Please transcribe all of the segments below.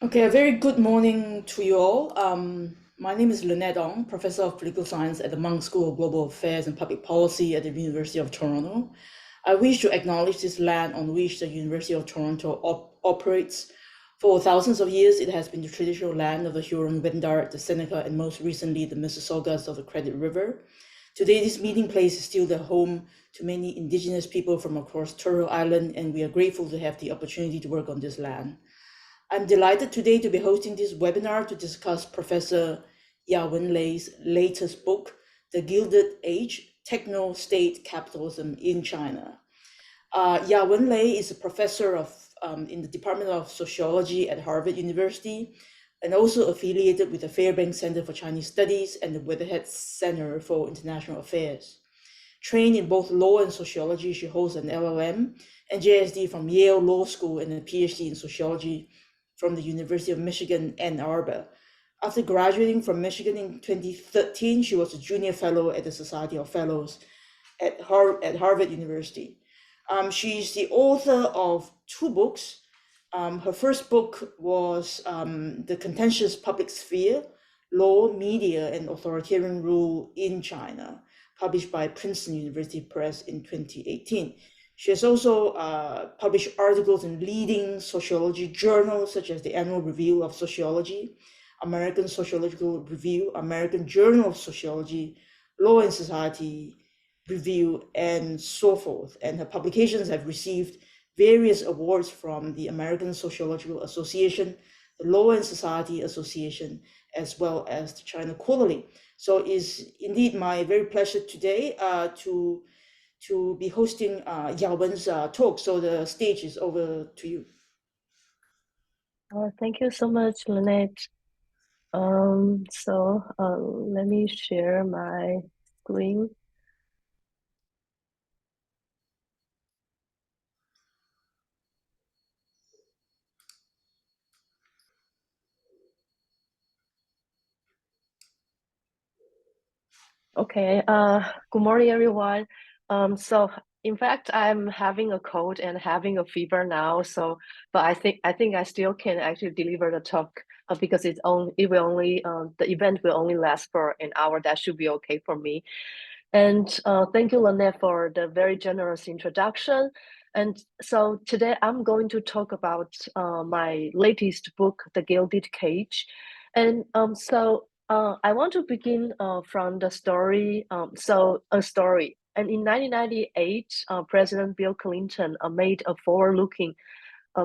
Okay, a very good morning to you all. My name is Lynette Ong, Professor of Political Science at the Munk School of Global Affairs and Public Policy at the University of Toronto. I wish to acknowledge this land on which the University of Toronto operates. For thousands of years, it has been the traditional land of the Huron-Wendat, the Seneca, and most recently the Mississaugas of the Credit River. Today, this meeting place is still the home to many Indigenous people from across Turtle Island, and we are grateful to have the opportunity to work on this land. I'm delighted today to be hosting this webinar to discuss Professor Ya-Wen Lei's latest book, The Gilded Age, Techno-State Capitalism in China. Ya-Wen Lei is a professor in the Department of Sociology at Harvard University and also affiliated with the Fairbanks Center for Chinese Studies and the Weatherhead Center for International Affairs. Trained in both law and sociology, she holds an LLM and JSD from Yale Law School and a PhD in sociology from the University of Michigan, Ann Arbor. After graduating from Michigan in 2013, she was a junior fellow at the Society of Fellows at Harvard University. She's the author of two books. Her first book was The Contentious Public Sphere, Law, Media, and Authoritarian Rule in China, published by Princeton University Press in 2018. She has also published articles in leading sociology journals such as the Annual Review of Sociology, American Sociological Review, American Journal of Sociology, Law and Society Review, and so forth. And her publications have received various awards from the American Sociological Association, the Law and Society Association, as well as the China Quarterly. So it is indeed my very pleasure today to be hosting Ya-Wen's talk. So the stage is over to you. Thank you so much, Lynette. Let me share my screen. Okay, good morning, everyone. In fact, I'm having a cold and having a fever now. But I think I still can actually deliver the talk because it will only the event will only last for an hour. That should be okay for me. And thank you, Lynette, for the very generous introduction. And so today I'm going to talk about my latest book, The Gilded Cage. And I want to begin from the story. A story. And in 1998, President Bill Clinton made a forward-looking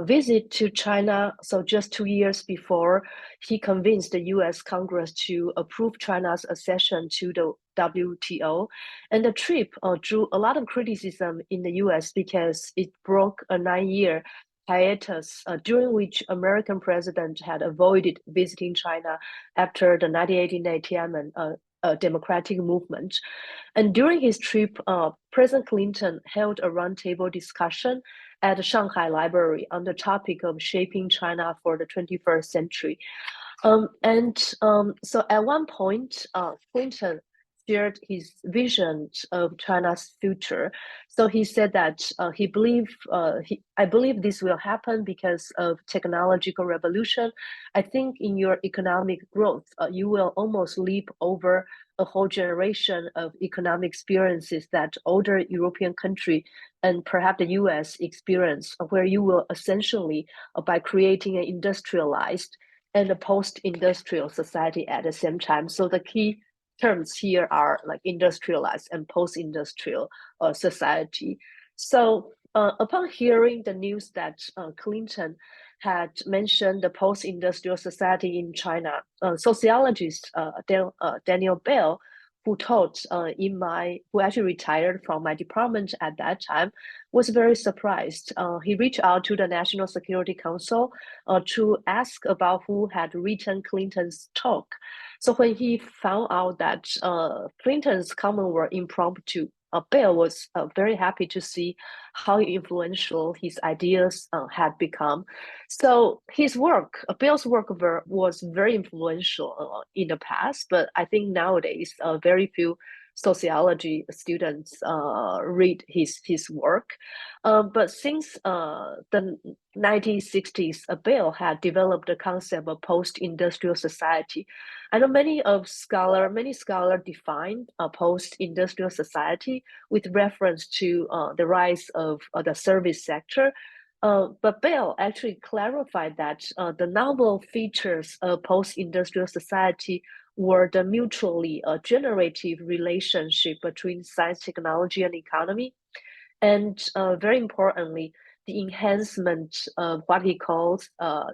visit to China. So just 2 years before, he convinced the U.S. Congress to approve China's accession to the WTO. And the trip drew a lot of criticism in the U.S. because it broke a 9-year hiatus during which American president had avoided visiting China after the 1989 Tiananmen democratic movement. And during his trip, President Clinton held a roundtable discussion at the Shanghai Library on the topic of shaping China for the 21st century. So at one point, Clinton shared his vision of China's future. So he said that I believe this will happen because of technological revolution. I think in your economic growth, you will almost leap over a whole generation of economic experiences that older European country and perhaps the US experience, where you will essentially, by creating an industrialized and a post-industrial society at the same time. So the key terms here are like industrialized and post-industrial society. So upon hearing the news that Clinton had mentioned the post-industrial society in China, sociologist Daniel Bell, who who actually retired from my department at that time, was very surprised. He reached out to the National Security Council to ask about who had written Clinton's talk. So when he found out that Clinton's comments were impromptu, Bell was very happy to see how influential his ideas had become. So Bell's work was very influential in the past, but I think nowadays very few sociology students read his work. But since the 1960s, Bell had developed the concept of post-industrial society. I know many scholars define a post-industrial society with reference to the rise of the service sector. But Bell actually clarified that the novel features of post-industrial society were the mutually generative relationship between science, technology, and economy, and very importantly, the enhancement of what he calls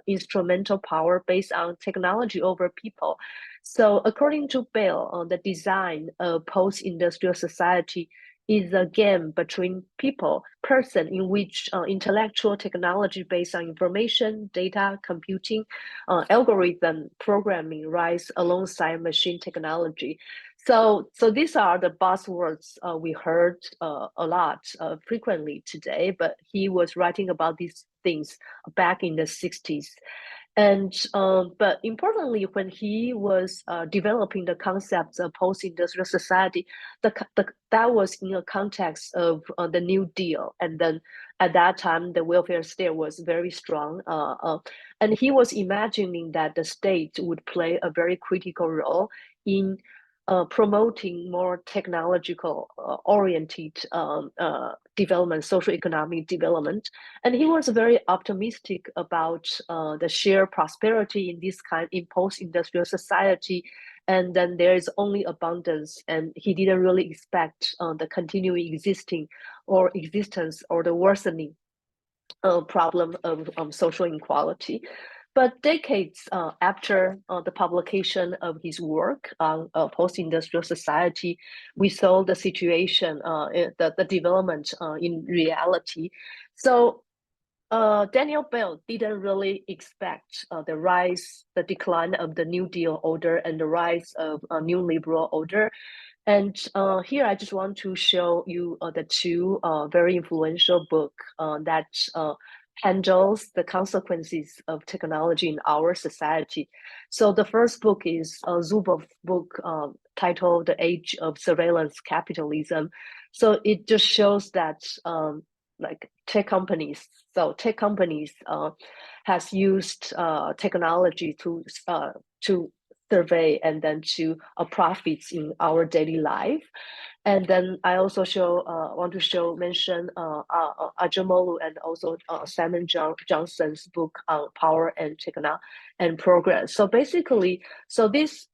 instrumental power based on technology over people. So according to Bell, the design of post-industrial society is a game between person in which intellectual technology based on information, data, computing, algorithm programming rise alongside machine technology. So these are the buzzwords we heard a lot frequently today, but he was writing about these things back in the 60s. And but importantly, when he was developing the concepts of post-industrial society, that was in a context of the New Deal, and then at that time the welfare state was very strong, and he was imagining that the state would play a very critical role in promoting more technological oriented development, social economic development. And he was very optimistic about the shared prosperity in this kind in post-industrial society. And then there is only abundance, and he didn't really expect the continuing existence or the worsening problem of social inequality. But decades after the publication of his work on post-industrial society, we saw the situation, the development in reality. So Daniel Bell didn't really expect the decline of the New Deal order and the rise of a new liberal order. And here I just want to show you the two very influential book that handles the consequences of technology in our society. So the first book is Zubov's book titled The Age of Surveillance Capitalism. So it just shows that like tech companies has used technology to survey and then to profits in our daily life. And then I also mention Ajamolu and also Simon Johnson's book on power and progress. So basically, this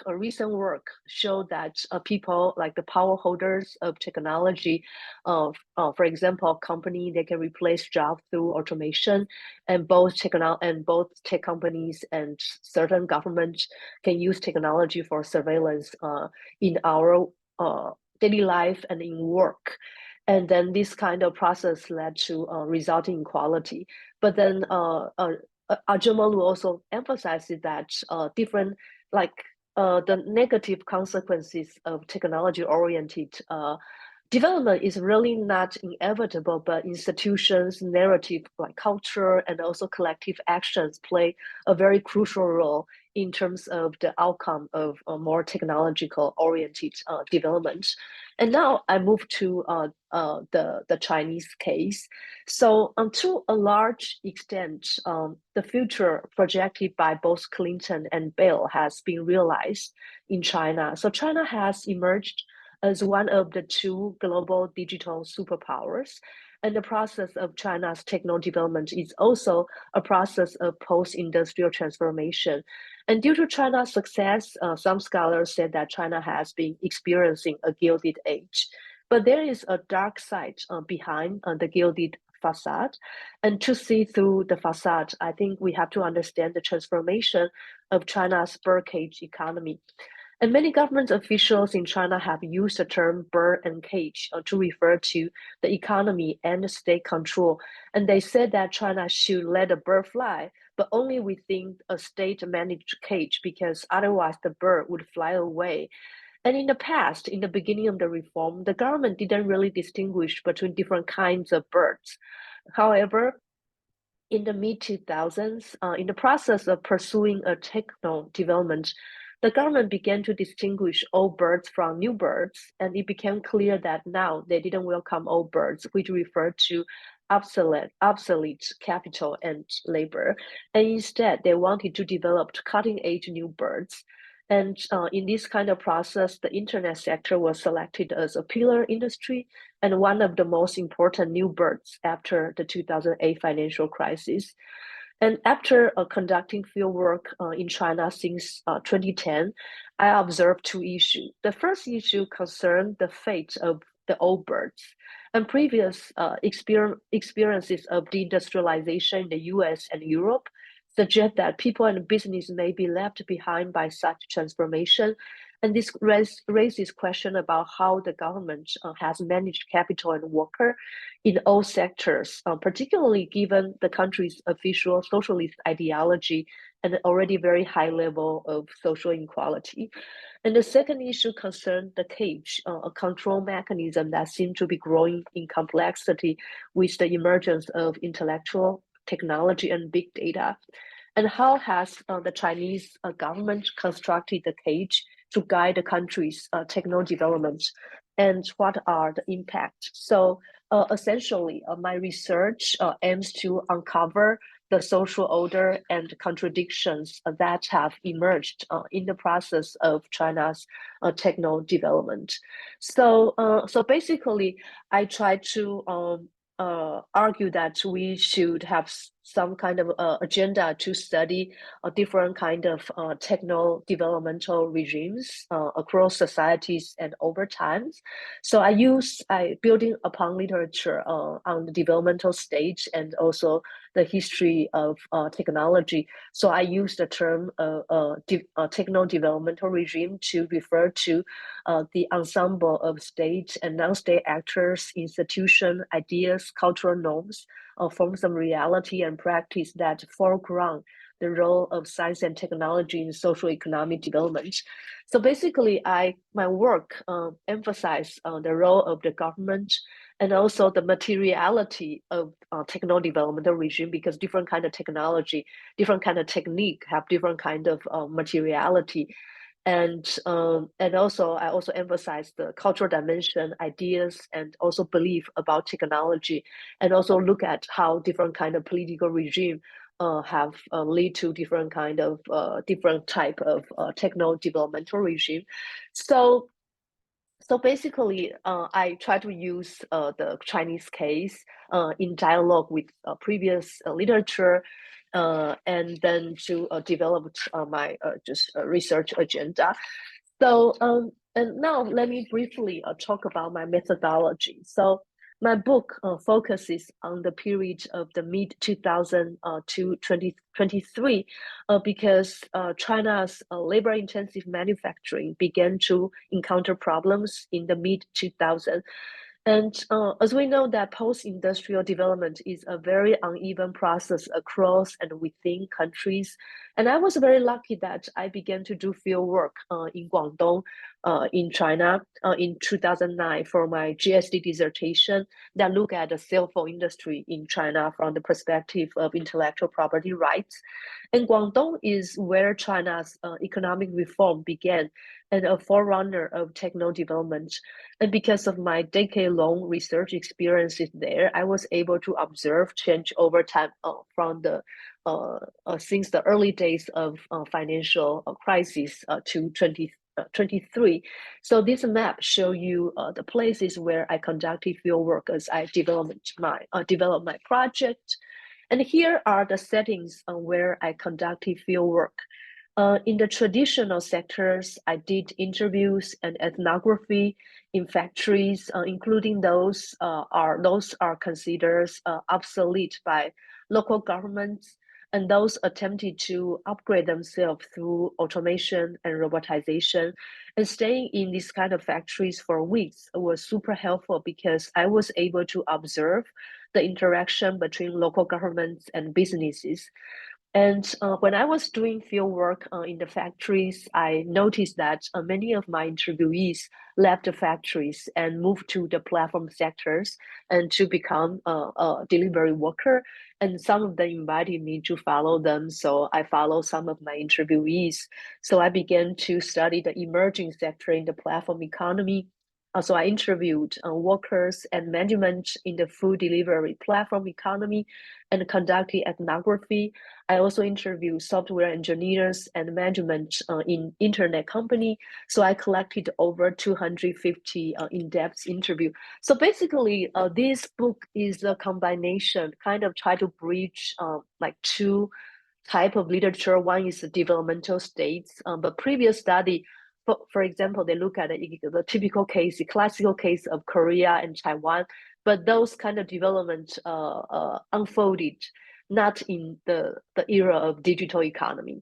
recent work showed that people like the power holders of technology, for example, company, they can replace jobs through automation, and both tech companies and certain governments can use technology for surveillance in our daily life and in work. And then this kind of process led to resulting inequality. But then Ajamalu also emphasizes that different the negative consequences of technology-oriented development is really not inevitable, but institutions, narrative like culture, and also collective actions play a very crucial role in terms of the outcome of a more technological oriented development. And now I move to the Chinese case. So to a large extent, the future projected by both Clinton and Bell has been realized in China. So China has emerged as one of the two global digital superpowers. And the process of China's techno-development is also a process of post-industrial transformation. And due to China's success, some scholars said that China has been experiencing a gilded age. But there is a dark side behind the gilded facade. And to see through the facade, I think we have to understand the transformation of China's birdcage economy. And many government officials in China have used the term bird and cage to refer to the economy and the state control. And they said that China should let a bird fly, but only within a state-managed cage, because otherwise the bird would fly away. And in the past, in the beginning of the reform, the government didn't really distinguish between different kinds of birds. However, in the mid-2000s, in the process of pursuing a techno development, the government began to distinguish old birds from new birds, and it became clear that now they didn't welcome old birds, which referred to obsolete capital and labor, and instead they wanted to develop cutting-edge new birds. And in this kind of process, the internet sector was selected as a pillar industry and one of the most important new birds after the 2008 financial crisis. And after conducting fieldwork in China since 2010, I observed two issues. The first issue concerned the fate of the old birds. And previous experiences of deindustrialization in the US and Europe suggest that people and business may be left behind by such transformation. And this raises question about how the government has managed capital and worker in all sectors, particularly given the country's official socialist ideology and already very high level of social inequality. And the second issue concerned the cage, a control mechanism that seemed to be growing in complexity with the emergence of intellectual technology and big data. And how has the Chinese government constructed the cage to guide the country's techno development, and what are the impacts? So essentially, my research aims to uncover the social order and contradictions that have emerged in the process of China's techno development. So basically, I try to argue that we should have some kind of agenda to study a different kind of techno-developmental regimes across societies and over time. So I building upon literature on the developmental stage and also the history of technology. So I use the term techno-developmental regime to refer to the ensemble of state and non-state actors, institution, ideas, cultural norms, forms of reality and practice that foreground the role of science and technology in social economic development. So basically, my work emphasize the role of the government and also the materiality of techno-developmental regime, because different kind of technology, different kind of technique have different kind of materiality. And also I also emphasize the cultural dimension, ideas, and also belief about technology, and also look at how different kind of political regime have lead to different kind of different type of techno developmental regime. So basically, I try to use the Chinese case in dialogue with previous literature, and then to develop my just research agenda. So, and now let me briefly talk about my methodology. So, my book focuses on the period of the mid 2000 to 2023 because China's labor-intensive manufacturing began to encounter problems in the mid 2000s. And as we know that post-industrial development is a very uneven process across and within countries. And I was very lucky that I began to do field work in Guangdong, in China, in 2009 for my GSD dissertation that looked at the cell phone industry in China from the perspective of intellectual property rights. And Guangdong is where China's economic reform began and a forerunner of techno development. And because of my decade-long research experiences there, I was able to observe change over time from the since the early days of financial crisis to 2023. So this map show you the places where I conducted field work as I developed my project. And here are the settings where I conducted field work. In the traditional sectors, I did interviews and ethnography in factories, including those are considered obsolete by local governments, and those attempted to upgrade themselves through automation and robotization. And staying in these kind of factories for weeks was super helpful because I was able to observe the interaction between local governments and businesses. And when I was doing field work in the factories, I noticed that many of my interviewees left the factories and moved to the platform sectors and to become a delivery worker. And some of them invited me to follow them. So I followed some of my interviewees. So I began to study the emerging sector in the platform economy. So I interviewed workers and management in the food delivery platform economy and conducted ethnography. I also interviewed software engineers and management in internet company. So I collected over 250 in-depth interview. So basically, this book is a combination, kind of try to bridge like two type of literature. One is the developmental states, but previous study, for example, they look at the typical case, the classical case of Korea and Taiwan, but those kind of development unfolded not in the era of digital economy.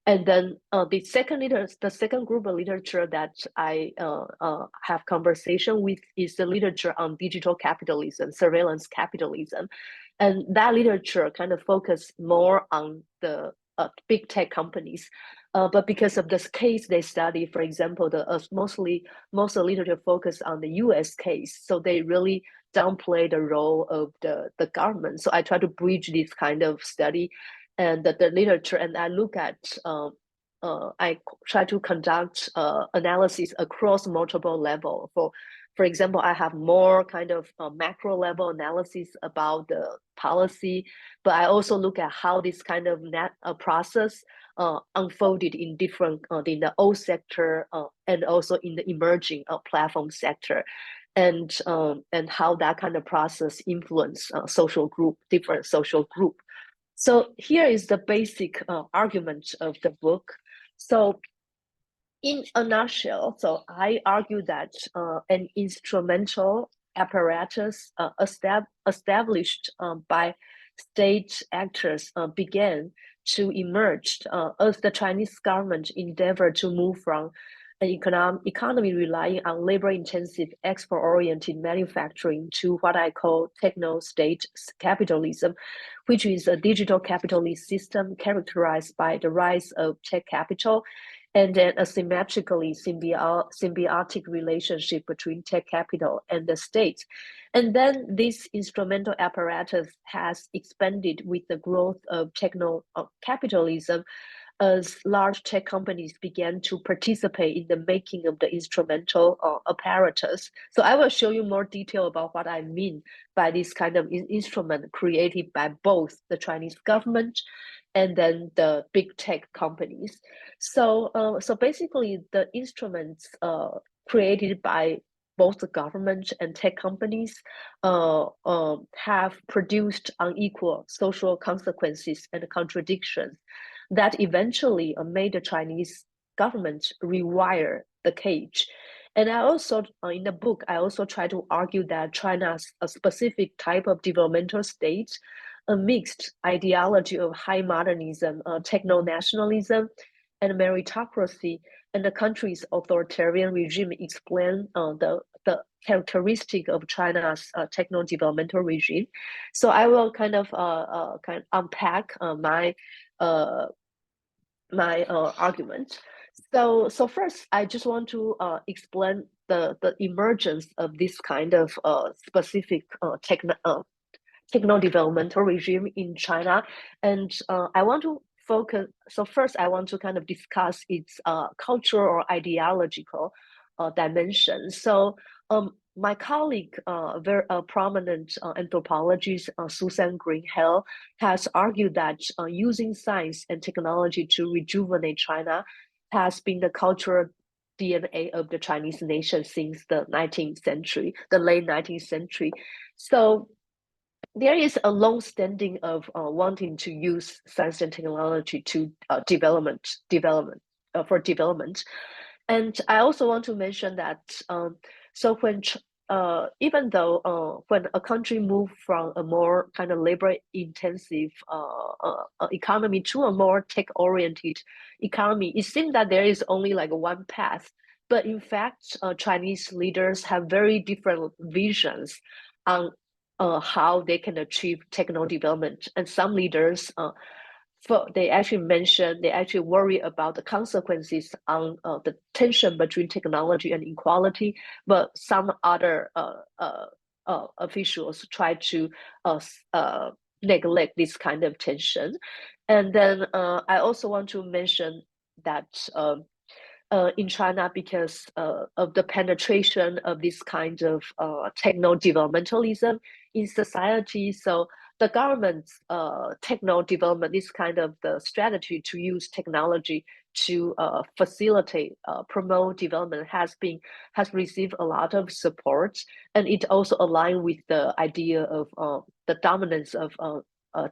And then the second group of literature that I have conversation with is the literature on digital capitalism, surveillance capitalism, and that literature kind of focus more on the big tech companies. But because of this case they study, for example, most of the literature focus on the U.S. case, so they really downplay the role of the government. So I try to bridge this kind of study and the literature, and I look at I try to conduct analysis across multiple level. For example, I have more kind of macro level analysis about the policy, but I also look at how this kind of process unfolded in different in the old sector and also in the emerging platform sector, and how that kind of process influence different social group. So here is the basic argument of the book. So in a nutshell, so I argue that an instrumental apparatus established by state actors began to emerge as the Chinese government endeavored to move from an economy relying on labor-intensive, export-oriented manufacturing to what I call techno-state capitalism, which is a digital capitalist system characterized by the rise of tech capital and then a symmetrically symbiotic relationship between tech capital and the state. And then this instrumental apparatus has expanded with the growth of techno capitalism as large tech companies began to participate in the making of the instrumental apparatus. So I will show you more detail about what I mean by this kind of instrument created by both the Chinese government and then the big tech companies. So, so basically, the instruments created by both the government and tech companies have produced unequal social consequences and contradictions that eventually made the Chinese government rewire the cage. And I also, in the book, I also try to argue that China's a specific type of developmental state, a mixed ideology of high modernism, techno-nationalism, and meritocracy, and the country's authoritarian regime explain the characteristic of China's techno-developmental regime. So I will kind of unpack my argument. So first, I just want to explain the emergence of this kind of specific techno-developmental regime in China, and I want to focus. So first, I want to kind of discuss its cultural or ideological dimension. So my colleague, very prominent anthropologist Susan Greenhill, has argued that using science and technology to rejuvenate China has been the cultural DNA of the Chinese nation since the 19th century, the late 19th century. So there is a long standing of wanting to use science and technology to development for development. And I also want to mention that so when even though when a country moved from a more kind of labor intensive economy to a more tech oriented economy, it seems that there is only like one path. But in fact, Chinese leaders have very different visions on how they can achieve techno development. And some leaders they actually worry about the consequences on the tension between technology and equality, but some other officials try to neglect this kind of tension. And then I also want to mention that in China, because of the penetration of this kind of techno-developmentalism in society. So the government's techno-development, this kind of the strategy to use technology to facilitate, promote development has received a lot of support, and it also aligned with the idea of the dominance of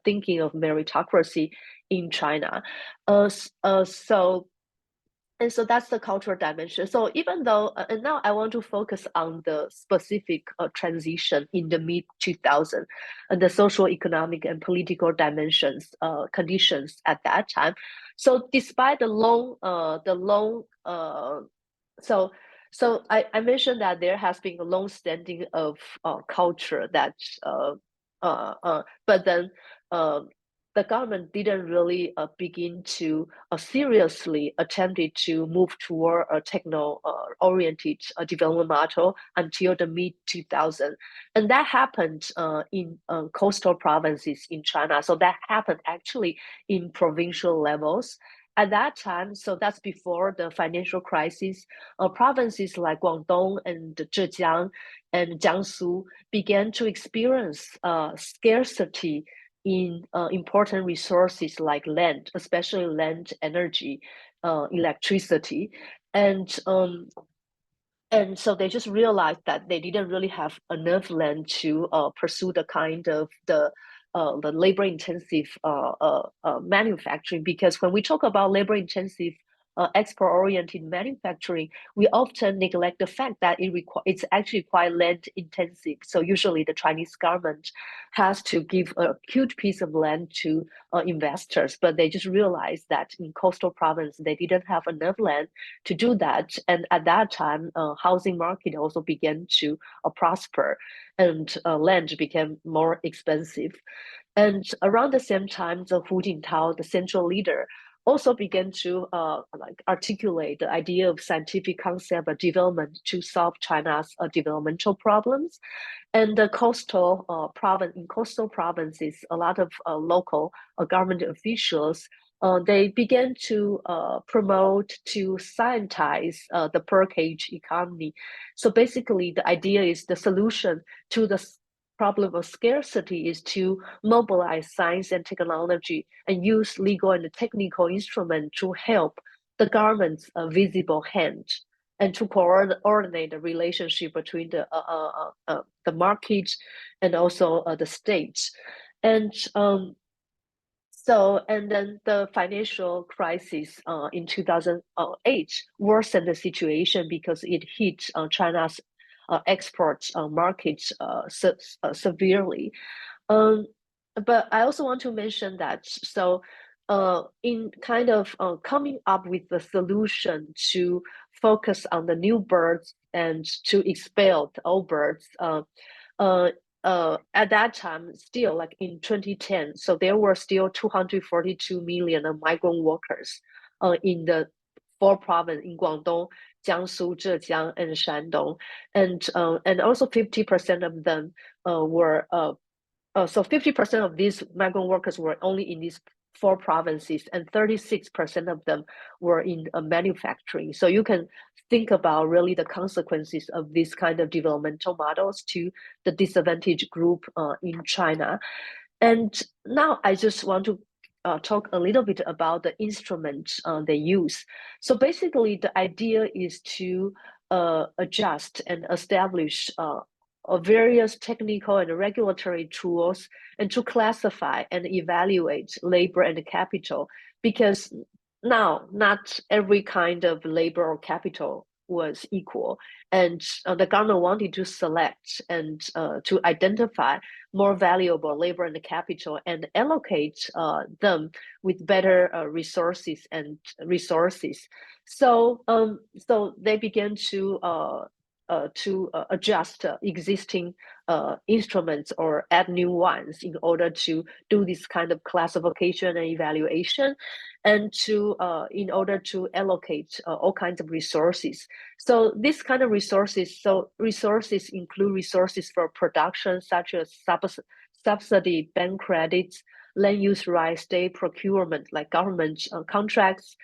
thinking of meritocracy in China. So that's the cultural dimension. So even though, and now I want to focus on the specific transition in the mid 2000s and the social, economic, and political dimensions, conditions at that time. So despite so I mentioned that there has been a long standing of culture that, but then the government didn't really begin to seriously attempted to move toward a techno-oriented development model until the mid 2000s. And that happened in coastal provinces in China. So that happened actually in provincial levels. At that time, so that's before the financial crisis, provinces like Guangdong and Zhejiang and Jiangsu began to experience scarcity in important resources like land, especially land, energy, electricity, and so they just realized that they didn't really have enough land to pursue the kind of the labor-intensive manufacturing. Because when we talk about labor-intensive export-oriented manufacturing, we often neglect the fact that it's actually quite land-intensive. So usually the Chinese government has to give a huge piece of land to investors, but they just realized that in coastal province, they didn't have enough land to do that. And at that time, housing market also began to prosper, and land became more expensive. And around the same time, the Hu Jintao, the central leader, also began to articulate the idea of scientific concept of development to solve China's developmental problems. And the coastal provinces, a lot of local government officials, they began to promote, to scientize the per cage economy. So basically, the idea is the solution to the problem of scarcity is to mobilize science and technology and use legal and technical instruments to help the government's visible hand, and to coordinate the relationship between the market and also the state. And and then the financial crisis in 2008 worsened the situation because it hit China's export markets severely. But I also want to mention that, so in kind of coming up with the solution to focus on the new birds and to expel the old birds, at that time, still like in 2010, so there were still 242 million migrant workers in the four provinces in Guangdong, Jiangsu, Zhejiang, and Shandong, and also 50% of them were so 50% of these migrant workers were only in these four provinces, and 36% of them were in manufacturing. So you can think about really the consequences of this kind of developmental models to the disadvantaged group in China. And now I just want to talk a little bit about the instruments they use. So basically, the idea is to adjust and establish various technical and regulatory tools, and to classify and evaluate labor and capital, because now not every kind of labor or capital was equal, and the government wanted to select and to identify more valuable labor and capital and allocate them with better resources and resources. So so they began to adjust existing instruments or add new ones in order to do this kind of classification and evaluation, and in order to allocate all kinds of resources. So this kind of resources, resources include resources for production such as subsidy, bank credits, land use rights, state procurement like government contracts,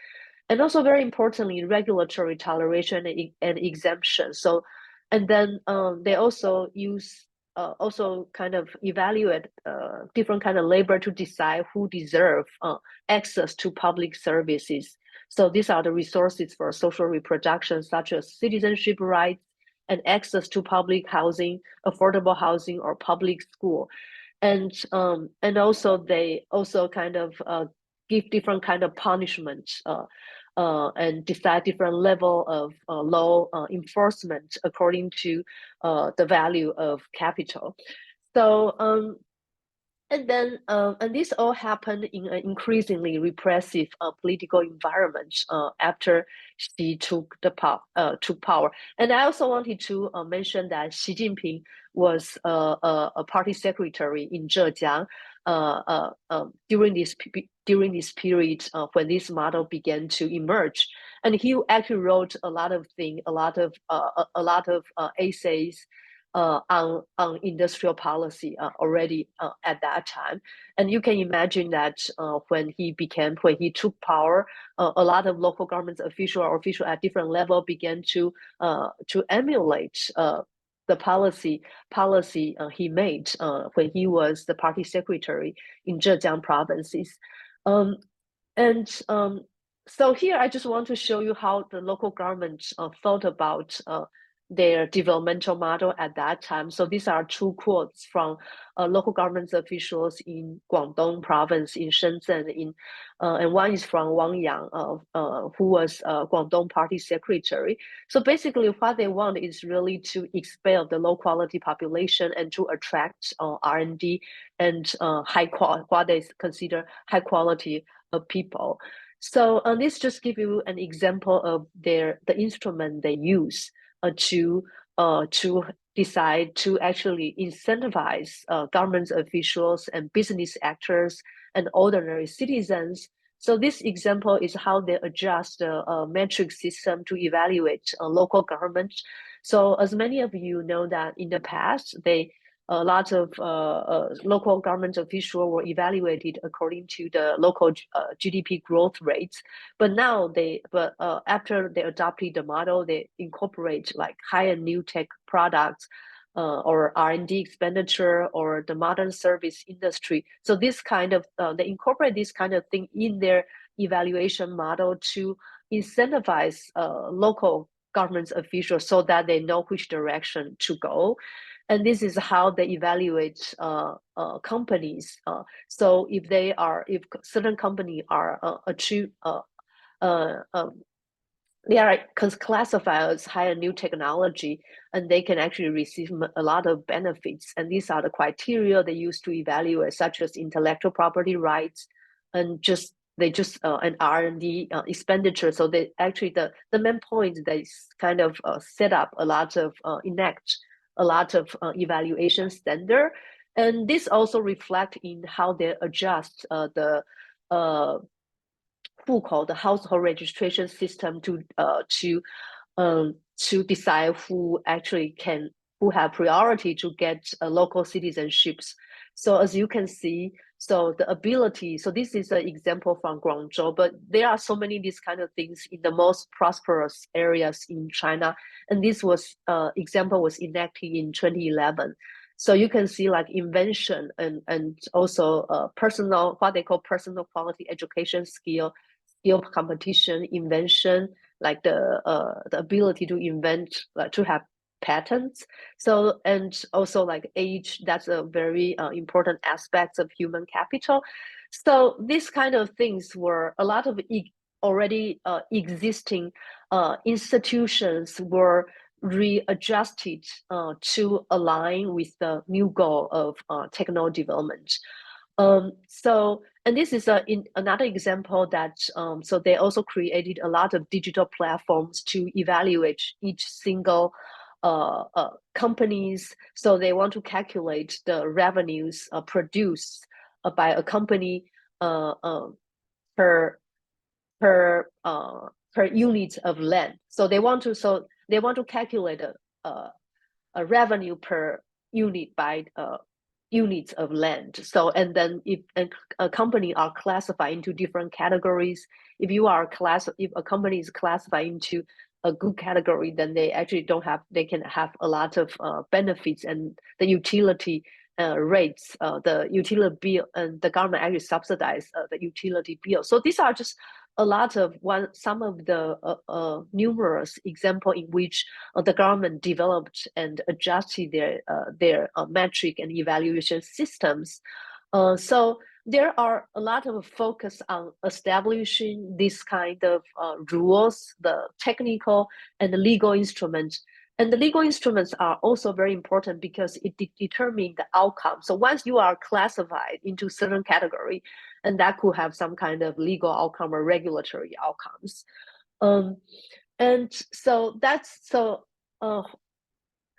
and also very importantly regulatory toleration and exemption. So and then they also use also kind of evaluate different kind of labor to decide who deserve access to public services. So these are the resources for social reproduction, such as citizenship rights and access to public housing, affordable housing, or public school. And also they also kind of give different kind of punishments and decide different level of law enforcement according to the value of capital. So and this all happened in an increasingly repressive political environment after Xi took power. And I also wanted to mention that Xi Jinping was a party secretary in Zhejiang during this period when this model began to emerge. And he actually wrote a lot of essays on industrial policy already at that time. And you can imagine that when he took power, a lot of local government officials at different level began to emulate the policy he made when he was the party secretary in Zhejiang provinces. So here I just want to show you how the local government thought about their developmental model at that time. So these are two quotes from local government officials in Guangdong province in Shenzhen, and one is from Wang Yang, who was Guangdong party secretary. So basically what they want is really to expel the low quality population and to attract R&D and what they consider high quality of people. So this just give you an example of the instrument they use to decide to actually incentivize government officials and business actors and ordinary citizens. So this example is how they adjust the metric system to evaluate local government. So as many of you know that in the past, a lot of local government officials were evaluated according to the local GDP growth rates. But now after they adopted the model, they incorporate like high-end new tech products or R&D expenditure or the modern service industry. So this kind of they incorporate this kind of thing in their evaluation model to incentivize local government officials so that they know which direction to go. And this is how they evaluate companies. So if certain company are they are classified as higher new technology, and they can actually receive a lot of benefits. And these are the criteria they use to evaluate, such as intellectual property rights, and an R&D expenditure. So they actually the main point they kind of set up a lot of enact a lot of evaluation standard, and this also reflect in how they adjust the household registration system to decide who have priority to get local citizenships. So as you can see, so this is an example from Guangzhou, but there are so many these kind of things in the most prosperous areas in China. And this example was enacted in 2011. So you can see like invention and also what they call personal quality education skill competition, invention, like the ability to invent, like to have patents. So, and also like age, that's a very important aspect of human capital. So these kind of things were a lot of already existing institutions were readjusted to align with the new goal of techno-development. And this is another example that so they also created a lot of digital platforms to evaluate each single companies. So they want to calculate the revenues produced by a company per per unit of land. So they want to calculate a revenue per unit by units of land. So, and then if a company are classified into different categories, if a company is classified into a good category, then they actually they can have a lot of benefits, and the utility rates, the utility bill, and the government actually subsidize the utility bill. So these are just a lot of some of the numerous example in which the government developed and adjusted their metric and evaluation systems. So there are a lot of focus on establishing this kind of rules, the technical and the legal instruments. And the legal instruments are also very important because it determines the outcome. So once you are classified into certain category, and that could have some kind of legal outcome or regulatory outcomes. And so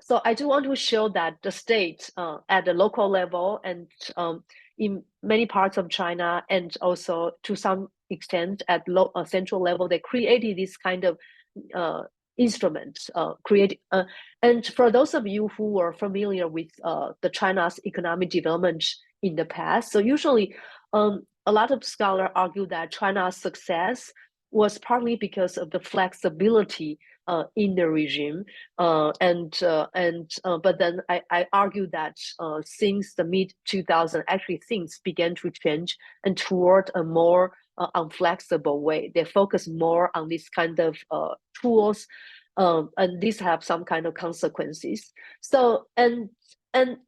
so I do want to show that the state at the local level and in many parts of China, and also to some extent at central level, they created this kind of instruments. And for those of you who are familiar with the China's economic development in the past, so usually a lot of scholars argue that China's success was partly because of the flexibility in the regime, but then I argue that since the mid 2000s, actually things began to change and toward a more unflexible way. They focus more on this kind of tools, and these have some kind of consequences. So and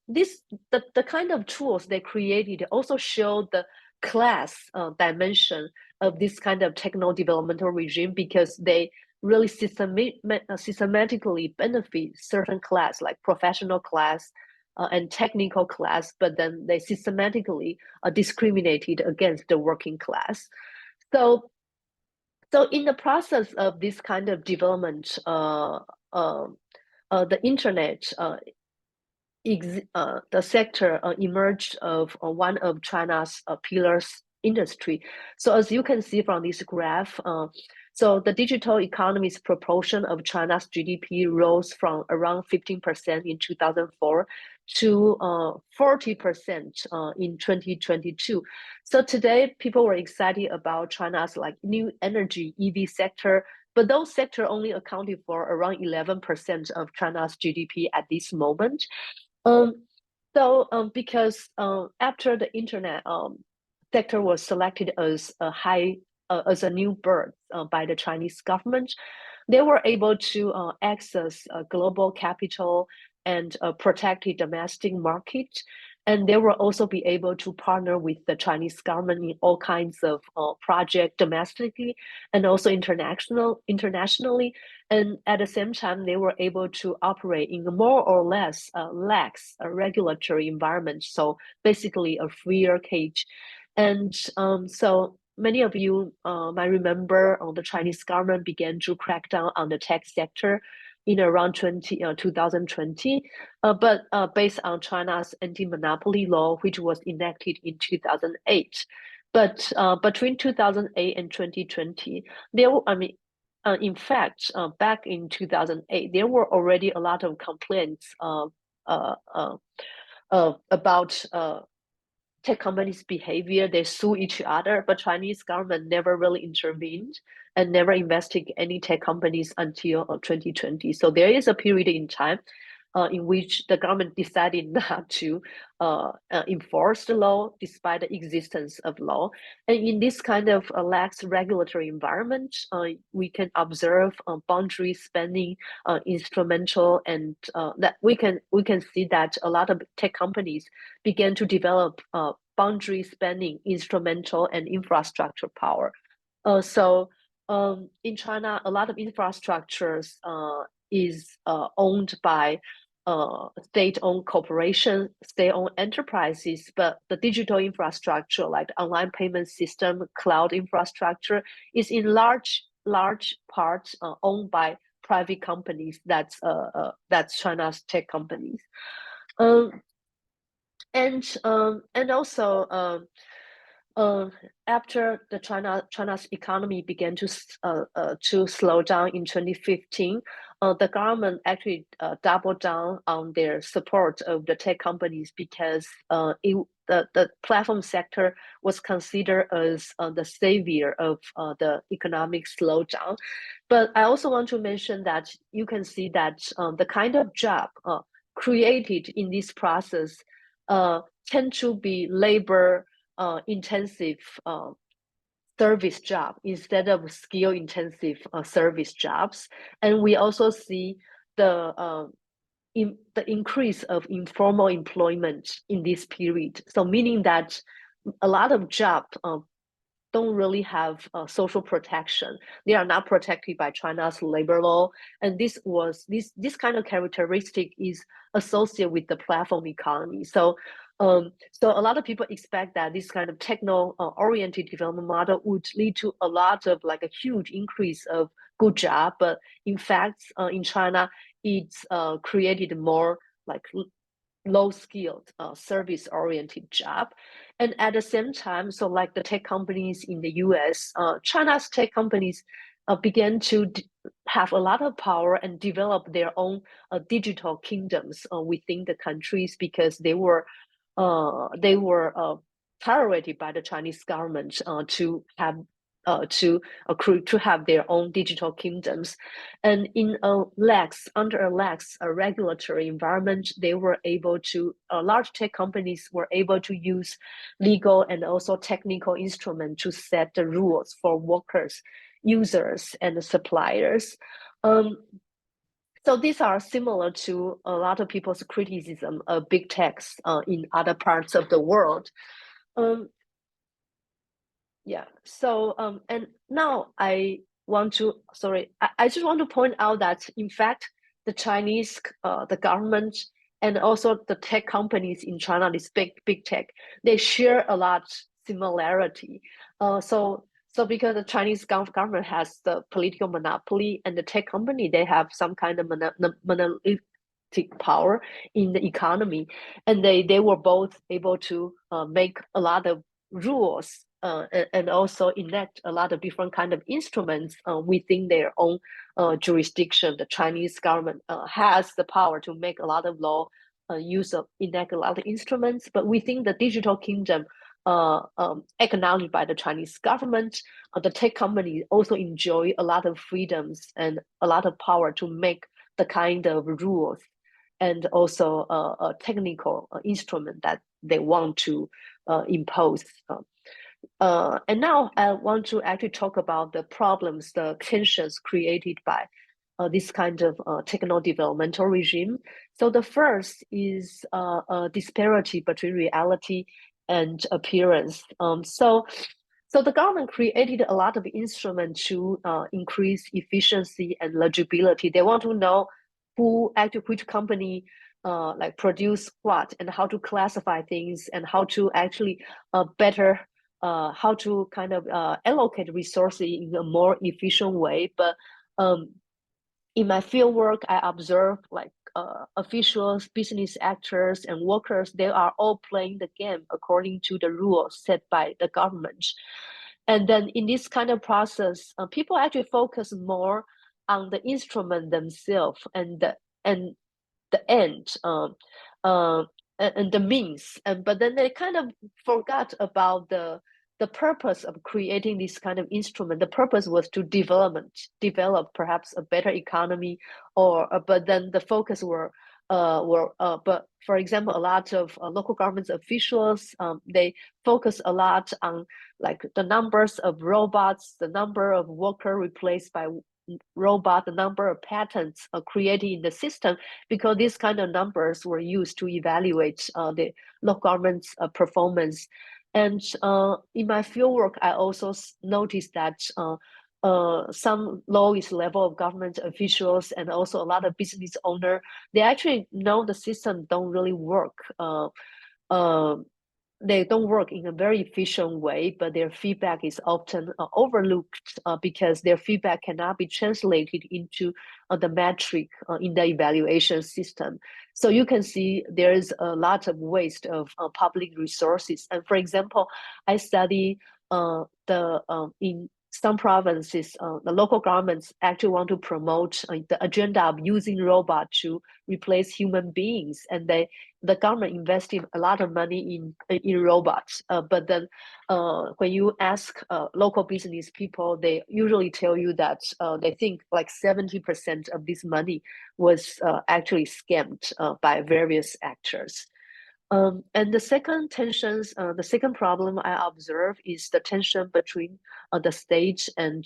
this the kind of tools they created also show the class dimension of this kind of techno-developmental regime, because they really systematically benefit certain class like professional class and technical class, but then they systematically discriminated against the working class. So in the process of this kind of development, the internet the sector emerged of one of China's pillars industry. So as you can see from this graph, so the digital economy's proportion of China's GDP rose from around 15% in 2004 to 40% in 2022. So today, people were excited about China's like new energy EV sector, but those sector only accounted for around 11% of China's GDP at this moment. Because after the internet sector was selected as a new bird by the Chinese government, they were able to access global capital and protect the domestic market. And they will also be able to partner with the Chinese government in all kinds of projects domestically and also internationally. And at the same time, they were able to operate in a more or less lax regulatory environment. So basically a freer cage. And so many of you might remember the Chinese government began to crack down on the tech sector in around 2020, but based on China's anti-monopoly law, which was enacted in 2008. But between 2008 and 2020, in fact, back in 2008, there were already a lot of complaints about tech companies' behavior. They sue each other, but Chinese government never really intervened and never investigated any tech companies until 2020. So there is a period in time in which the government decided not to enforce the law despite the existence of law. And in this kind of lax regulatory environment, we can observe boundary spanning instrumental, and that we can see that a lot of tech companies began to develop boundary spanning instrumental and infrastructure power. In China, a lot of infrastructures is owned by state-owned corporations, state-owned enterprises, but the digital infrastructure, like the online payment system, cloud infrastructure, is in large parts owned by private companies. That's China's tech companies. Um, and also after the China's economy began to slow down in 2015, the government actually doubled down on their support of the tech companies because the platform sector was considered as the savior of the economic slowdown. But I also want to mention that you can see that the kind of job created in this process tend to be labor intensive service job instead of skill intensive service jobs. And we also see the increase of informal employment in this period. So meaning that a lot of jobs don't really have social protection. They are not protected by China's labor law, and this kind of characteristic is associated with the platform economy. So a lot of people expect that this kind of techno-oriented development model would lead to a lot of like a huge increase of good job, but in fact, in China, it's created more like low-skilled service-oriented job. And at the same time, so like the tech companies in the US, China's tech companies began to have a lot of power and develop their own digital kingdoms within the countries because they were tolerated by the Chinese government to have to have their own digital kingdoms, and in under a lax regulatory environment, they were able to large tech companies were able to use legal and also technical instruments to set the rules for workers, users, and suppliers. So these are similar to a lot of people's criticism of big techs in other parts of the world. Yeah. So and now I want to I just want to point out that in fact the Chinese the government and also the tech companies in China, this big tech, they share a lot similarity. So because the Chinese government has the political monopoly and the tech company, they have some kind of monopolistic power in the economy, and they were both able to make a lot of rules and also enact a lot of different kind of instruments within their own jurisdiction. The Chinese government has the power to make a lot of law, enact a lot of instruments, but within the digital kingdom acknowledged by the Chinese government, the tech companies also enjoy a lot of freedoms and a lot of power to make the kind of rules and also a technical instrument that they want to impose. And now I want to actually talk about the problems, the tensions created by this kind of techno-developmental regime. So the first is a disparity between reality and appearance. So the government created a lot of instruments to increase efficiency and legibility. They want to know which company like produce what and how to classify things and how to actually better how to kind of allocate resources in a more efficient way. But in my field work, I observe like officials, business actors, and workers, they are all playing the game according to the rules set by the government. And then in this kind of process, people actually focus more on the instrument themselves and the end and the means, but then they kind of forgot about the purpose of creating this kind of instrument. The purpose was to develop perhaps a better economy, or but then the focus but for example, a lot of local government officials, they focus a lot on like the numbers of robots, the number of workers replaced by robot, the number of patents created in the system, because these kind of numbers were used to evaluate the local government's performance. And in my fieldwork, I also noticed that some lowest level of government officials and also a lot of business owner, they actually know the system don't really work. they don't work in a very efficient way, but their feedback is often overlooked because their feedback cannot be translated into the metric in the evaluation system. So you can see there is a lot of waste of public resources. And for example, I study in some provinces, the local governments actually want to promote the agenda of using robots to replace human beings, and the government invested a lot of money in robots. But then when you ask local business people, they usually tell you that they think like 70% of this money was actually scammed by various actors. And the second problem I observe is the tension between the state and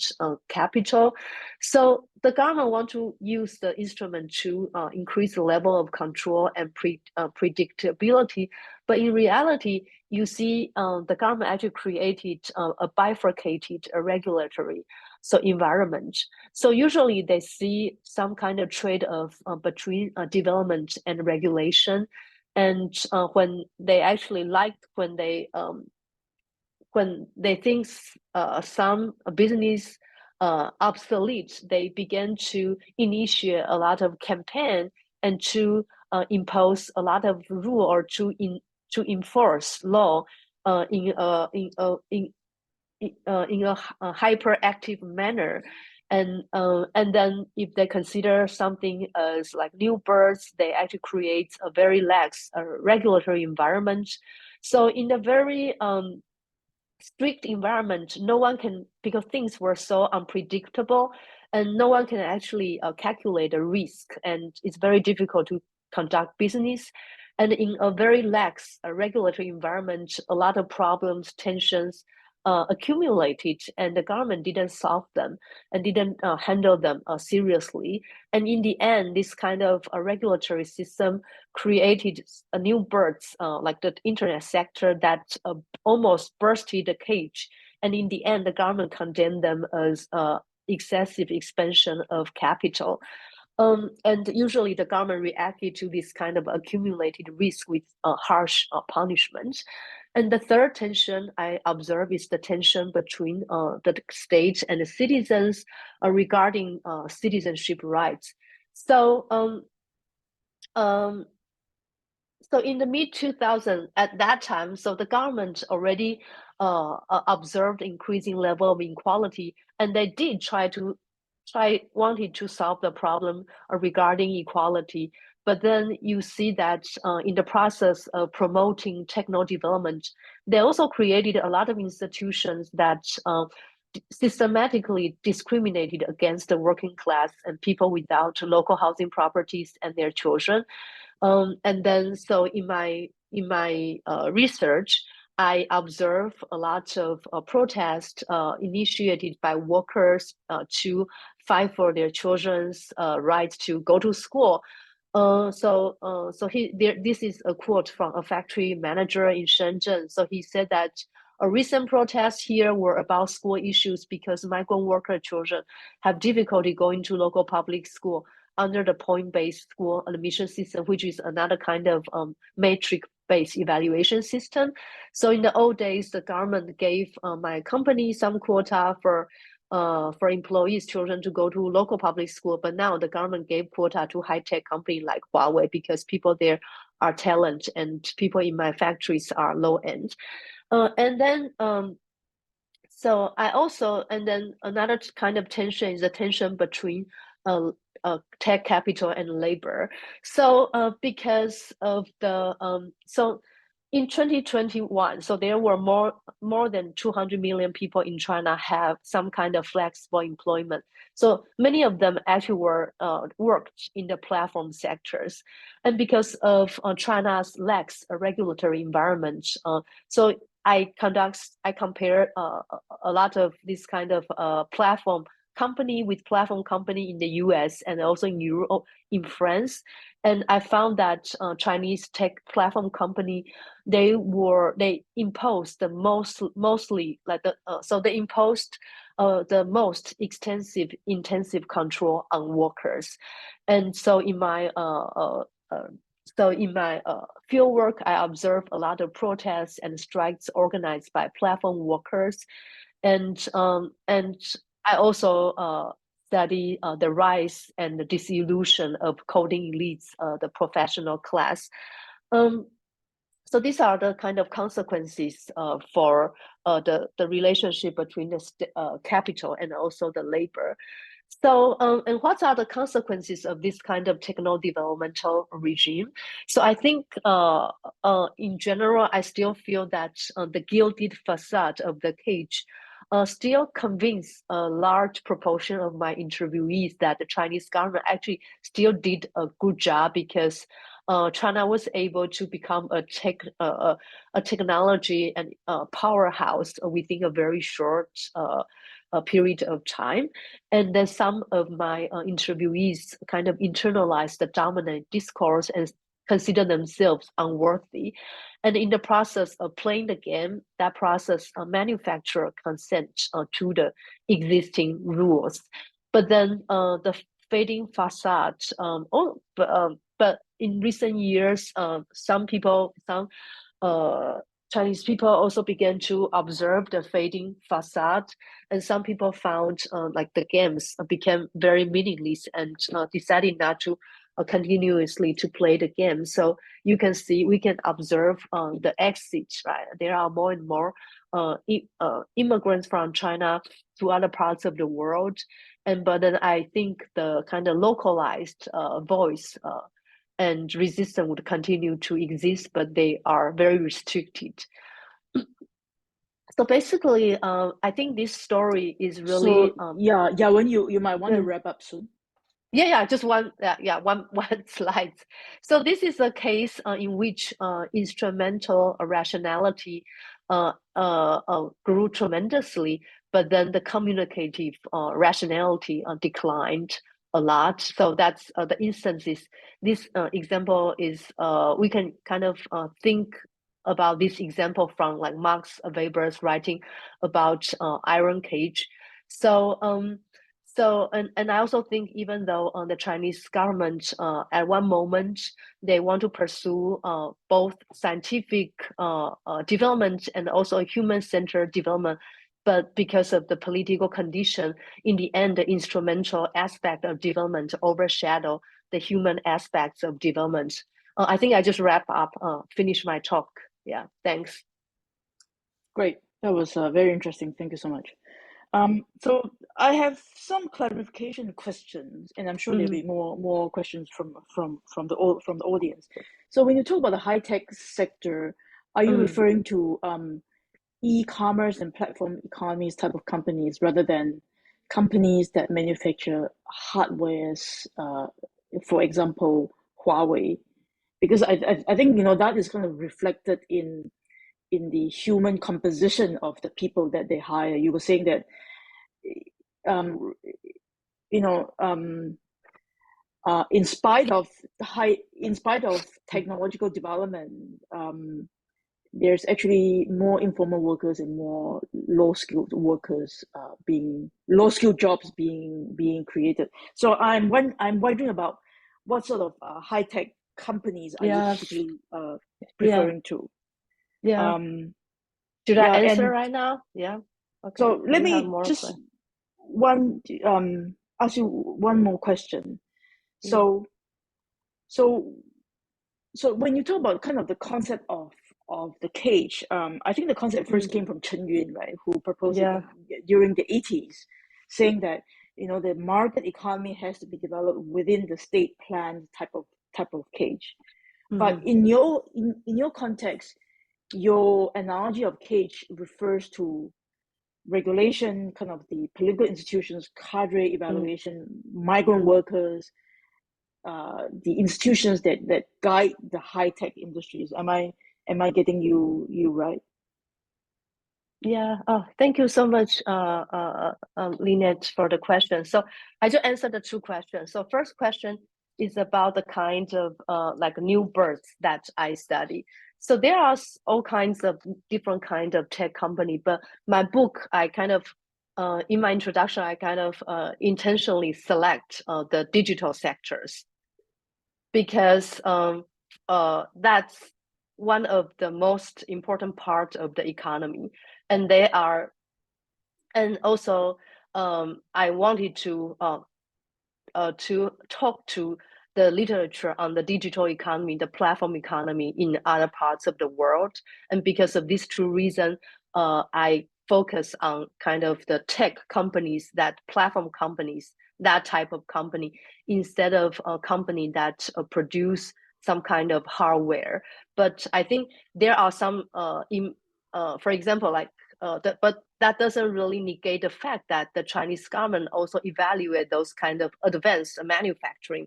capital. So the government want to use the instrument to increase the level of control and predictability, but in reality, you see the government actually created a bifurcated regulatory environment. So usually they see some kind of trade-off between development and regulation, and when they actually when they think some business obsolete, they begin to initiate a lot of campaign and to impose a lot of rule or to enforce law in a hyperactive manner. And then if they consider something as like new births, they actually create a very lax regulatory environment. So in a very strict environment, no one can, because things were so unpredictable, and no one can actually calculate the risk, and it's very difficult to conduct business. And in a very lax regulatory environment, a lot of problems, tensions accumulated, and the government didn't solve them and didn't handle them seriously. And in the end, this kind of regulatory system created a new birds, like the internet sector, that almost bursted the cage. And in the end, the government condemned them as excessive expansion of capital. And usually the government reacted to this kind of accumulated risk with harsh punishment. And the third tension I observe is the tension between the state and the citizens regarding citizenship rights. So um, so in the mid 2000s, at that time, so the government already observed increasing level of inequality, and they did wanted to solve the problem regarding equality. But then you see that in the process of promoting techno development, they also created a lot of institutions that systematically discriminated against the working class and people without local housing properties and their children. And then, so in my research, I observe a lot of protests initiated by workers to fight for their children's right to go to school. This is a quote from a factory manager in Shenzhen. So he said that a recent protests here were about school issues because migrant worker children have difficulty going to local public school under the point-based school admission system, which is another kind of matrix-based evaluation system. So in the old days, the government gave my company some quota for employees' children to go to local public school, but now the government gave quota to high-tech company like Huawei because people there are talent and people in my factories are low-end. And then another kind of tension is the tension between tech capital and labor. So because of the in 2021, so there were more than 200 million people in China have some kind of flexible employment. So many of them actually worked in the platform sectors, and because of China's lax regulatory environment, so I compare a lot of this kind of platform company with platform company in the US and also in Europe, in France. And I found that Chinese tech platform company, they imposed the mostly like they imposed the most intensive control on workers. And so in my So in my field work, I observe a lot of protests and strikes organized by platform workers, and I also study the rise and the disillusion of coding elites, the professional class. Um, so these are the kind of consequences for the relationship between the capital and also the labor. So, and what are the consequences of this kind of techno-developmental regime? So I think in general, I still feel that the gilded facade of the cage still convince a large proportion of my interviewees that the Chinese government actually still did a good job, because China was able to become a technology and powerhouse within a very short period of time. And then some of my interviewees kind of internalize the dominant discourse and consider themselves unworthy. And in the process of playing the game, that process manufacture consent to the existing rules. But then the fading facade, but in recent years, some Chinese people also began to observe the fading facade, and some people found like the games became very meaningless and decided not to continuously to play the game. So you can see, we can observe the exit, right? There are more and more immigrants from China to other parts of the world. But then I think the kind of localized voice and resistance would continue to exist, but they are very restricted. So basically, I think this story is really So yeah, when you might want to yeah, wrap up soon. just one one slide. So this is a case in which instrumental rationality grew tremendously, but then the communicative rationality declined a lot. So that's the instances. This example is we can kind of think about this example from like Max Weber's writing about iron cage. So and I also think, even though the Chinese government at one moment they want to pursue both scientific development and also human-centered development, but because of the political condition, in the end, the instrumental aspect of development overshadow the human aspects of development. I think I just wrap up, finish my talk. Yeah, thanks. Great. That was very interesting. Thank you so much. So I have some clarification questions, and I'm sure there'll be more questions from the audience. So when you talk about the high tech sector, are you referring to e-commerce and platform economies type of companies rather than companies that manufacture hardwares, for example, Huawei? Because I think that is kind of reflected in the human composition of the people that they hire. You were saying that um, in spite of technological development, there's actually more informal workers and more low skilled jobs being created. So I'm wondering about what sort of high tech companies are you particularly referring to? Yeah. Um, Should I yeah, answer and right now? Yeah. Okay. so let You have me more just one ask you one more question. So so so when you talk about kind of the concept of the cage, I think the concept first came from Chen Yun, right, who proposed it Yeah. during the 80s, saying that the market economy has to be developed within the state planned type of cage. But in your context, your analogy of cage refers to regulation, kind of the political institutions, cadre evaluation, migrant workers, the institutions that guide the high tech industries. Am I getting you right? Yeah. Oh, thank you so much, Lynette, for the question. So I just answered the two questions. So first question is about the kind of like new births that I study. So there are all kinds of different kind of tech company, but my book, I kind of in my introduction, I kind of intentionally select the digital sectors, because that's one of the most important part of the economy, and they are, and also I wanted to talk to the literature on the digital economy, the platform economy in other parts of the world. And because of these two reasons, I focus on kind of the tech companies, that platform companies, that type of company, instead of a company that produce some kind of hardware. But I think there are some, for example, like but that doesn't really negate the fact that the Chinese government also evaluate those kind of advanced manufacturing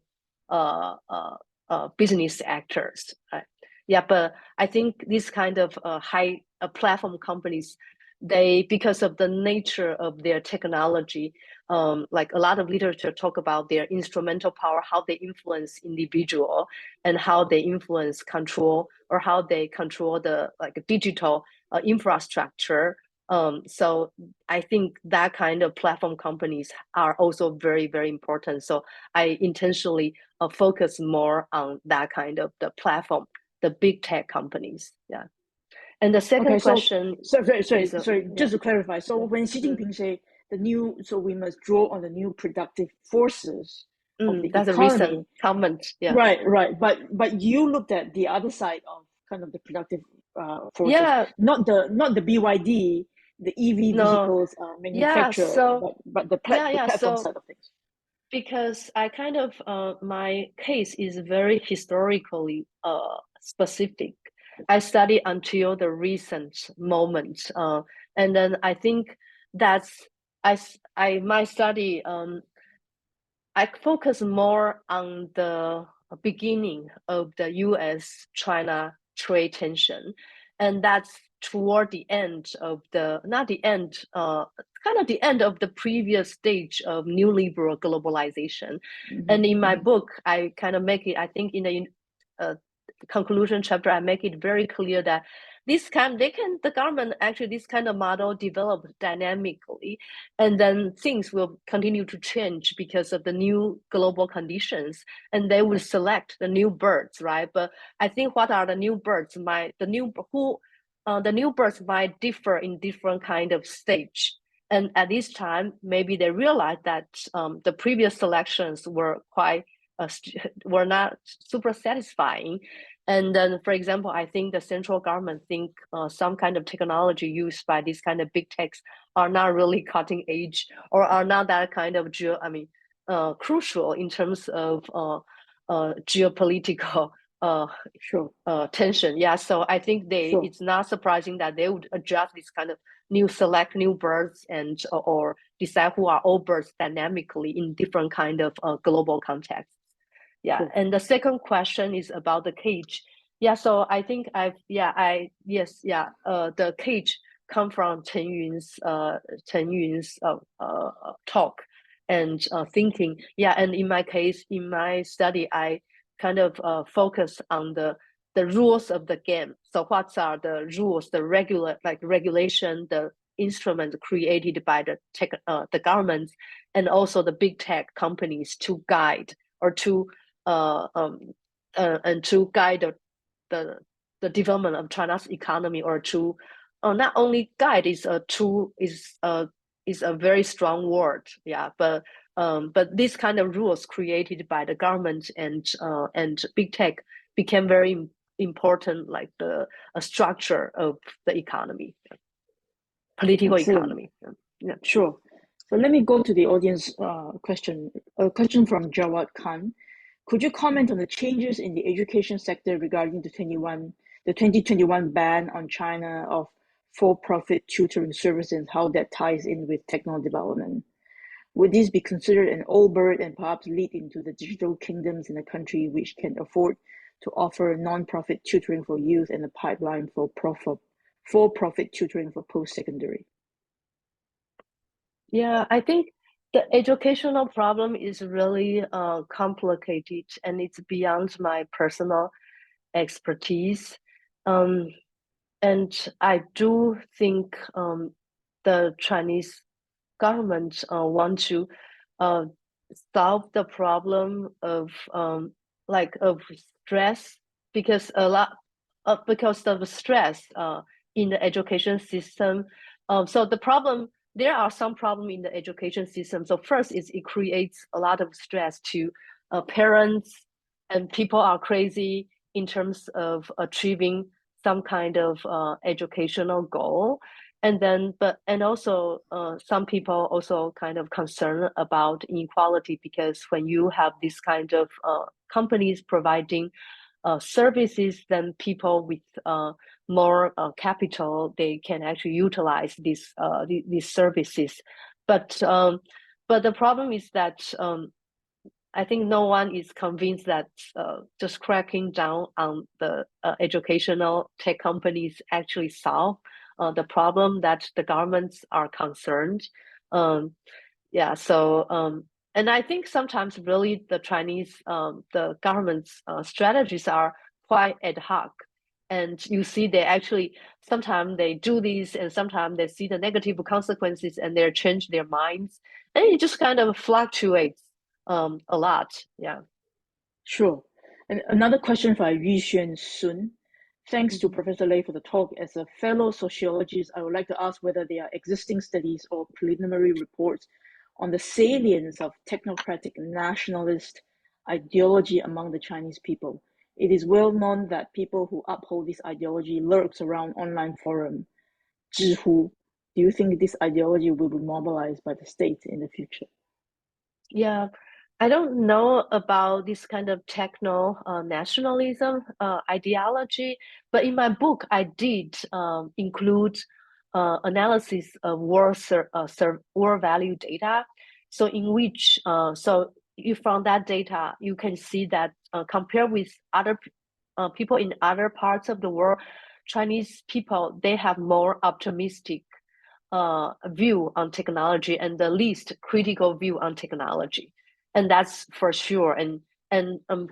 business actors. Right? Yeah, but I think this kind of high platform companies, they, because of the nature of their technology, like a lot of literature talk about their instrumental power, how they influence individual, and how they influence control, or how they control the like digital infrastructure. So I think that kind of platform companies are also very, very important. So I intentionally focus more on that kind of the platform, the big tech companies. Yeah. And the second Okay, so question sorry, yeah. just to clarify. So when Xi Jinping say so we must draw on the new productive forces of the That's a recent economy. comment. Yeah. Right. But you looked at the other side of kind of the productive forces, Yeah. not the BYD, the EV No. vehicles Yeah. manufacturer, So but the yeah. platform So side of things. because I kind of my case is very historically specific. I study until the recent moment, and then I think that's I my study I focus more on the beginning of the U.S. China trade tension, and that's toward the end of the not the end kind of the end of the previous stage of new liberal globalization. And in my Mm-hmm. book, I kind of make it, I think in the uh, conclusion chapter, I make it very clear that the government actually, this kind of model developed dynamically, and then things will continue to change because of the new global conditions, and they will select the new birds, right? But I think what are the new birds the new birds might differ in different kind of stage. And at this time, maybe they realize that the previous selections were not super satisfying. And then, for example, I think the central government think some kind of technology used by these kind of big techs are not really cutting edge, or are not that kind of crucial in terms of geopolitical Sure, tension. Yeah, so I think sure. it's not surprising that they would adjust this kind of select new birds, and or decide who are all birds dynamically in different kind of global contexts. Yeah, Sure. and the second question is about the cage. Yeah, so I think the cage come from Chen Yun's talk and thinking. Yeah, and in my case, in my study, I kind of focus on the rules of the game. So what are the rules, the regulation, the instrument created by the government, and also the big tech companies to guide, or to and to guide the the development of China's economy, or to not only guide is a very strong word, yeah, but this kind of rules created by the government and big tech became very important, like the structure of the economy, political Excellent. economy. Yeah. Sure. So let me go to the audience question. A question from Jawad Khan. Could you comment on the changes in the education sector regarding the 2021 ban on China of for-profit tutoring services, and how that ties in with techno-development? Would this be considered an old bird and perhaps lead into the digital kingdoms in a country which can afford to offer non-profit tutoring for youth and a pipeline for-profit tutoring for post-secondary? Yeah, I think the educational problem is really complicated, and it's beyond my personal expertise. Um, and I do think the Chinese government want to uh, solve the problem of of stress because of the stress in the education system. So there are some problem in the education system. So first is it creates a lot of stress to parents, and people are crazy in terms of achieving some kind of educational goal. And also some people also kind of concerned about inequality, because when you have this kind of companies providing services, then people with more capital, they can actually utilize these services. But the problem is that I think no one is convinced that just cracking down on the educational tech companies actually solve the problem that the governments are concerned. Um, yeah, so and I think sometimes really the government's strategies are quite ad hoc, and you see they actually sometimes they do this, and sometimes they see the negative consequences and they change their minds, and it just kind of fluctuates a lot. Yeah. Sure. And another question for Yuxuan Sun. Thanks to Mhm. Professor Lei for the talk. As a fellow sociologist, I would like to ask whether there are existing studies or preliminary reports on the salience of technocratic nationalist ideology among the Chinese people. It is well known that people who uphold this ideology lurks around online forum, Zhihu. Do you think this ideology will be mobilized by the state in the future? Yeah, I don't know about this kind of techno nationalism ideology, but in my book, I did include analysis of war value data. So in which, so you from that data, you can see that compared with other people in other parts of the world, Chinese people, they have more optimistic view on technology and the least critical view on technology, and that's for sure. And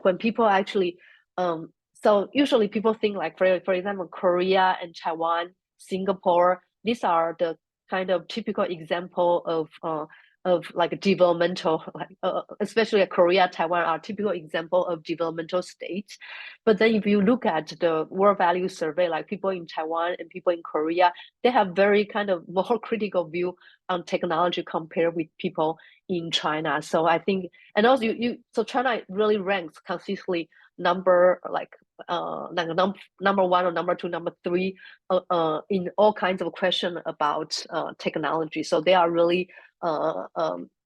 when people actually, so usually people think like for example, Korea and Taiwan, Singapore, these are the kind of typical example of like developmental, like especially Korea, Taiwan are typical example of developmental states. But then if you look at the world value survey, like people in Taiwan and people in Korea, they have very kind of more critical view on technology compared with people in China. So I think, and also so China really ranks consistently number one or number two, number three in all kinds of question about technology. So they are really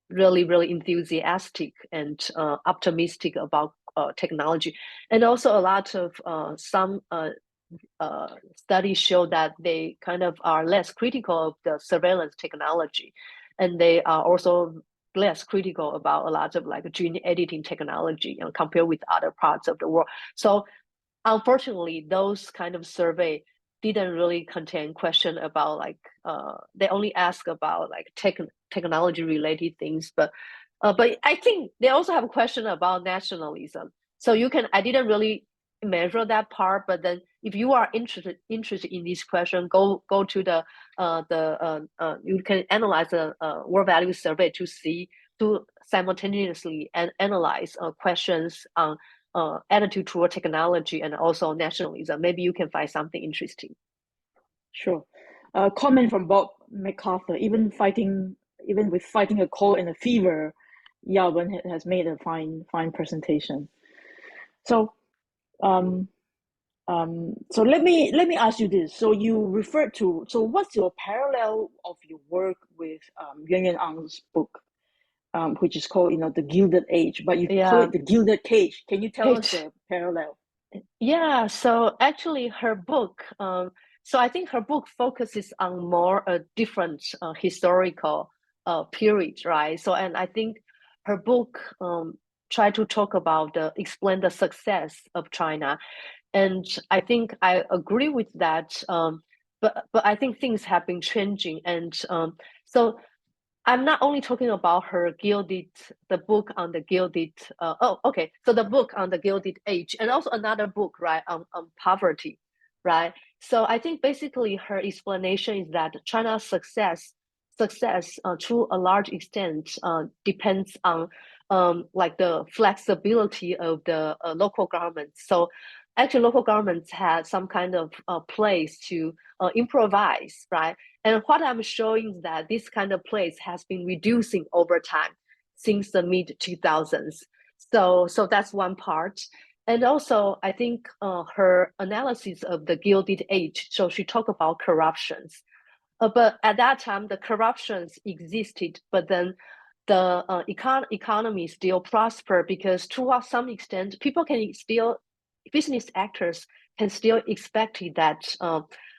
really enthusiastic and optimistic about technology, and also a lot of some studies show that they kind of are less critical of the surveillance technology, and they are also less critical about a lot of like gene editing technology, compared with other parts of the world. So unfortunately, those kind of survey didn't really contain question about like they only ask about like technology related things, but I think they also have a question about nationalism. So I didn't really measure that part, but then if you are interested in this question, go to you can analyze the world value survey to simultaneously and analyze questions on attitude toward technology and also nationalism. Maybe you can find something interesting. Sure. Comment from Bob MacArthur. Even with fighting a cold and a fever, Ya-Wen has made a fine presentation. So, um, so let me ask you this. So you referred to. So what's your parallel of your work with Yuan Ang's book, which is called the Gilded Age, but you call Yeah. it the Gilded Cage. Can you tell us Cage. the parallel? Yeah, so actually her book, so I think her book focuses on more a different historical period, right? So, and I think her book try to talk about explain the success of China, and I think I agree with that. But I think things have been changing, and so I'm not only talking about the book on the gilded. Oh, okay. So the book on the Gilded Age, and also another book, right, on poverty, right. So I think basically her explanation is that China's success to a large extent depends on like the flexibility of the local government. So actually local governments had some kind of place to improvise, right? And what I'm showing is that this kind of place has been reducing over time since the mid 2000s. So that's one part. And also, I think her analysis of the Gilded Age, so she talked about corruptions. But at that time, the corruptions existed, but then the economy still prosper because to some extent, people can still, business actors can still expect that,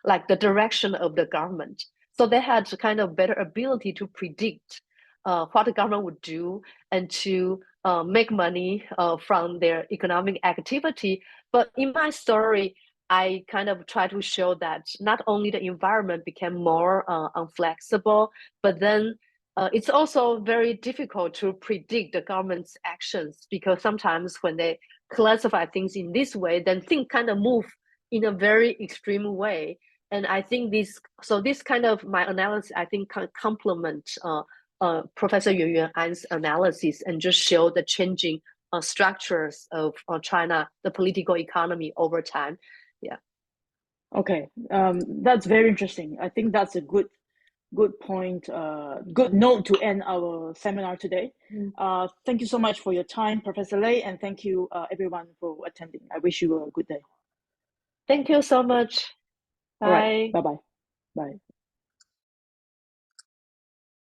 like the direction of the government. So they had kind of better ability to predict what the government would do and to make money from their economic activity. But in my story, I kind of try to show that not only the environment became more unflexible, but then it's also very difficult to predict the government's actions because sometimes when they classify things in this way, then things kind of move in a very extreme way. And I think this kind of my analysis, I think, can complement Professor Ya-Wen Lei's analysis and just show the changing structures of China, the political economy over time. Yeah. Okay, that's very interesting. I think that's a good point, good note to end our seminar today. Thank you so much for your time, Professor Lei, and thank you everyone for attending. I wish you a good day. Thank you so much. All right, Bye. bye-bye. Bye.